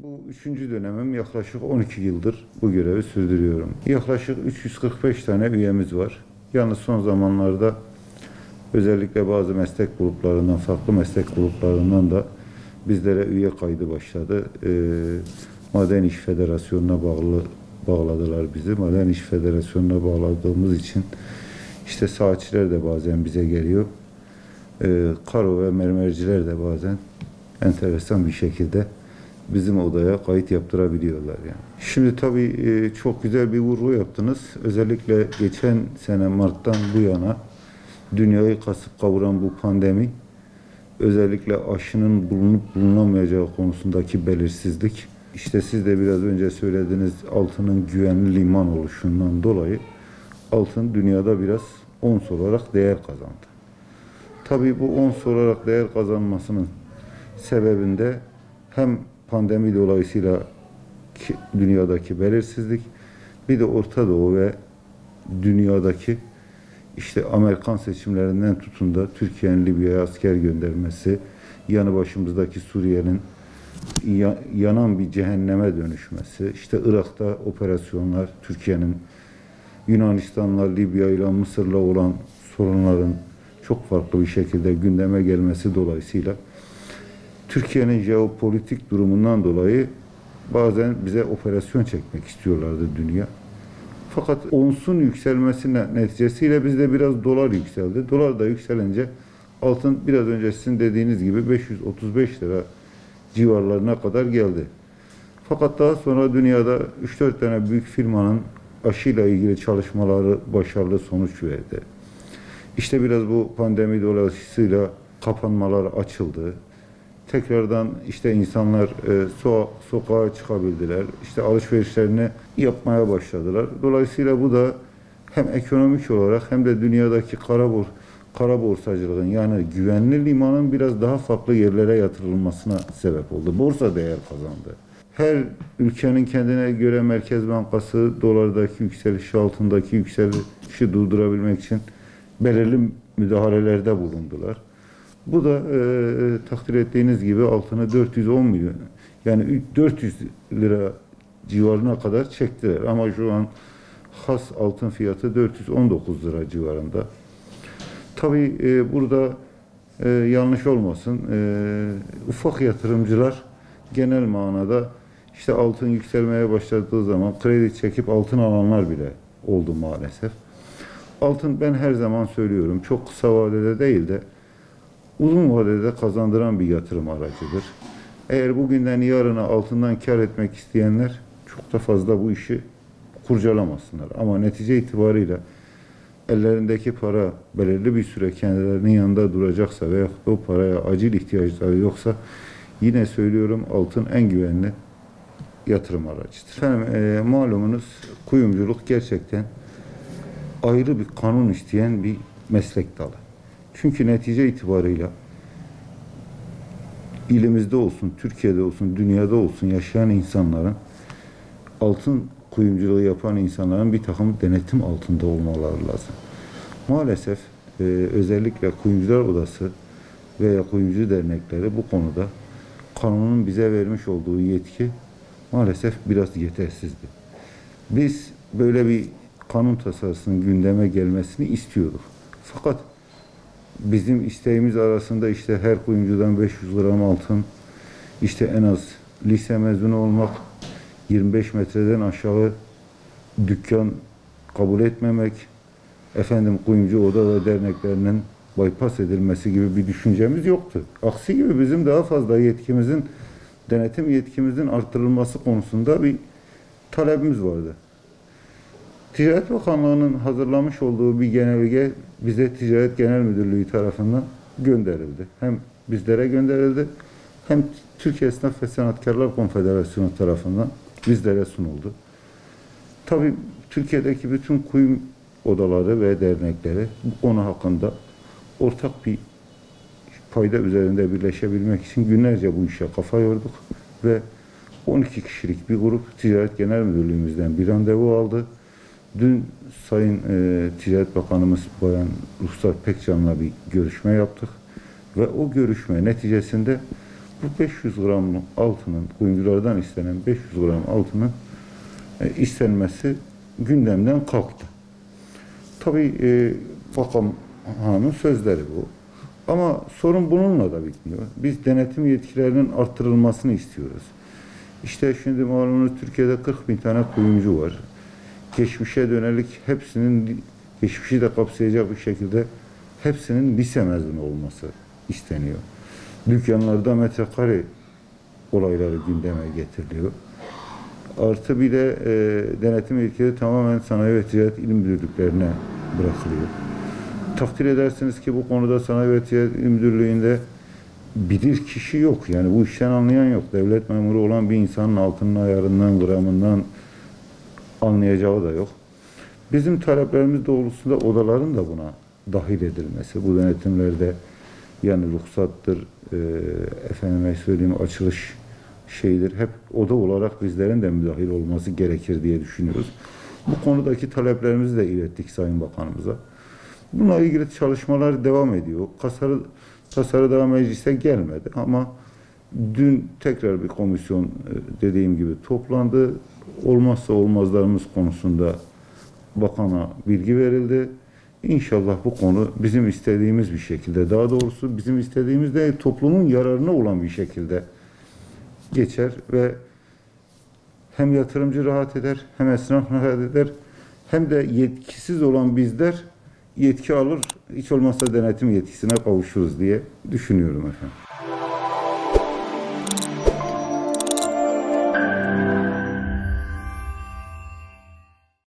Bu üçüncü dönemim, yaklaşık 12 yıldır bu görevi sürdürüyorum. Yaklaşık 345 tane üyemiz var. Yalnız son zamanlarda özellikle bazı meslek gruplarından, farklı meslek gruplarından da bizlere üye kaydı başladı. Maden İş Federasyonu'na bağladılar bizi. Maden İş Federasyonu'na bağladığımız için işte saatçiler de bazen bize geliyor. Karo ve mermerciler de bazen enteresan bir şekilde bizim odaya kayıt yaptırabiliyorlar yani. Şimdi tabii çok güzel bir vurgu yaptınız. Özellikle geçen sene Mart'tan bu yana dünyayı kasıp kavuran bu pandemi, özellikle aşının bulunup bulunamayacağı konusundaki belirsizlik, işte siz de biraz önce söylediğiniz altının güvenli liman oluşundan dolayı altın dünyada biraz ons olarak değer kazandı. Tabii bu ons olarak değer kazanmasının sebebinde hem pandemi dolayısıyla dünyadaki belirsizlik, bir de Orta Doğu ve dünyadaki işte Amerikan seçimlerinden tutun da Türkiye'nin Libya'ya asker göndermesi, yanı başımızdaki Suriye'nin yanan bir cehenneme dönüşmesi, işte Irak'ta operasyonlar, Türkiye'nin Yunanistan'la, Libya'yla, Mısır'la olan sorunların çok farklı bir şekilde gündeme gelmesi dolayısıyla Türkiye'nin jeopolitik durumundan dolayı bazen bize operasyon çekmek istiyorlardı dünya. Fakat onsun yükselmesi neticesiyle bizde biraz dolar yükseldi. Dolar da yükselince altın biraz önce sizin dediğiniz gibi 535 lira civarlarına kadar geldi. Fakat daha sonra dünyada 3-4 tane büyük firmanın aşıyla ilgili çalışmaları başarılı sonuç verdi. İşte biraz bu pandemi dolayısıyla kapanmalar açıldı. Tekrardan işte insanlar sokağa çıkabildiler. İşte alışverişlerini yapmaya başladılar. Dolayısıyla bu da hem ekonomik olarak hem de dünyadaki kara borsacılığın, yani güvenli limanın biraz daha farklı yerlere yatırılmasına sebep oldu. Borsa değer kazandı. Her ülkenin kendine göre Merkez Bankası dolardaki yükselişi, altındaki yükselişi durdurabilmek için belirli müdahalelerde bulundular. Bu da takdir ettiğiniz gibi altını 410 milyon, yani 400 lira civarına kadar çektiler. Ama şu an has altın fiyatı 419 lira civarında. Tabii burada yanlış olmasın, ufak yatırımcılar genel manada işte altın yükselmeye başladığı zaman kredi çekip altın alanlar bile oldu maalesef. Altın, ben her zaman söylüyorum, çok kısa vadede değil de uzun vadede kazandıran bir yatırım aracıdır. Eğer bugünden yarına altından kar etmek isteyenler çok da fazla bu işi kurcalamasınlar. Ama netice itibariyle ellerindeki para belirli bir süre kendilerinin yanında duracaksa veya o paraya acil ihtiyaçları yoksa, yine söylüyorum, altın en güvenli yatırım aracıdır. Efendim, malumunuz kuyumculuk gerçekten ayrı bir kanun isteyen bir meslek dalı. Çünkü netice itibarıyla ilimizde olsun, Türkiye'de olsun, dünyada olsun yaşayan insanların, altın kuyumculuğu yapan insanların bir takım denetim altında olmaları lazım. Maalesef özellikle Kuyumcular Odası veya kuyumcu dernekleri bu konuda kanunun bize vermiş olduğu yetki maalesef biraz yetersizdi. Biz böyle bir kanun tasarısının gündeme gelmesini istiyorduk. Fakat bizim isteğimiz arasında işte her kuyumcudan 500 gram altın, işte en az lise mezunu olmak, 25 metreden aşağı dükkan kabul etmemek, kuyumcu oda ve derneklerinin bypass edilmesi gibi bir düşüncemiz yoktu. Aksi gibi bizim daha fazla denetim yetkimizin artırılması konusunda bir talebimiz vardı. Ticaret Bakanlığı'nın hazırlamış olduğu bir genelge bize Ticaret Genel Müdürlüğü tarafından gönderildi. Hem bizlere gönderildi, hem Türkiye Esnaf ve Sanatkarlar Konfederasyonu tarafından bizlere sunuldu. Tabii Türkiye'deki bütün kuyum odaları ve dernekleri bu konu hakkında ortak bir payda üzerinde birleşebilmek için günlerce bu işe kafa yorduk ve 12 kişilik bir grup Ticaret Genel Müdürlüğümüzden bir randevu aldı. Dün Sayın Ticaret Bakanımız Bayan Ruhsar Pekcan'la bir görüşme yaptık ve o görüşme neticesinde bu 500 gram altının, kuyumculardan istenen 500 gram altının istenmesi gündemden kalktı. Tabii Bakan Hanım'ın sözleri bu. Ama sorun bununla da bitmiyor. Biz denetim yetkilerinin arttırılmasını istiyoruz. İşte şimdi malumunuz Türkiye'de 40 bin tane kuyumcu var. Geçmişe dönelik hepsinin, geçmişi de kapsayacak bir şekilde hepsinin lise mezunu olması isteniyor. Dükkanlarda metrekare olayları gündeme getiriliyor. Artı bir de denetim yetkileri tamamen Sanayi ve Ticaret İl Müdürlüklerine bırakılıyor. Takdir edersiniz ki bu konuda Sanayi ve Ticaret İl Müdürlüğü'nde bilir kişi yok. Yani bu işten anlayan yok. Devlet memuru olan bir insanın altının ayarından, gramından anlayacağı da yok. Bizim taleplerimiz doğrultusunda odaların da buna dahil edilmesi, bu denetimlerde yani ruhsattır, efendime söyleyeyim açılış şeydir, hep oda olarak bizlerin de müdahil olması gerekir diye düşünüyoruz. Bu konudaki taleplerimizi de ilettik Sayın Bakanımıza. Bununla ilgili çalışmalar devam ediyor. Tasarı daha meclise gelmedi ama dün tekrar bir komisyon dediğim gibi toplandı. Olmazsa olmazlarımız konusunda bakana bilgi verildi. İnşallah bu konu bizim istediğimiz bir şekilde, daha doğrusu bizim istediğimiz de toplumun yararına olan bir şekilde geçer ve hem yatırımcı rahat eder, hem esnaf rahat eder, hem de yetkisiz olan bizler yetki alır, hiç olmazsa denetim yetkisine kavuşuruz diye düşünüyorum efendim.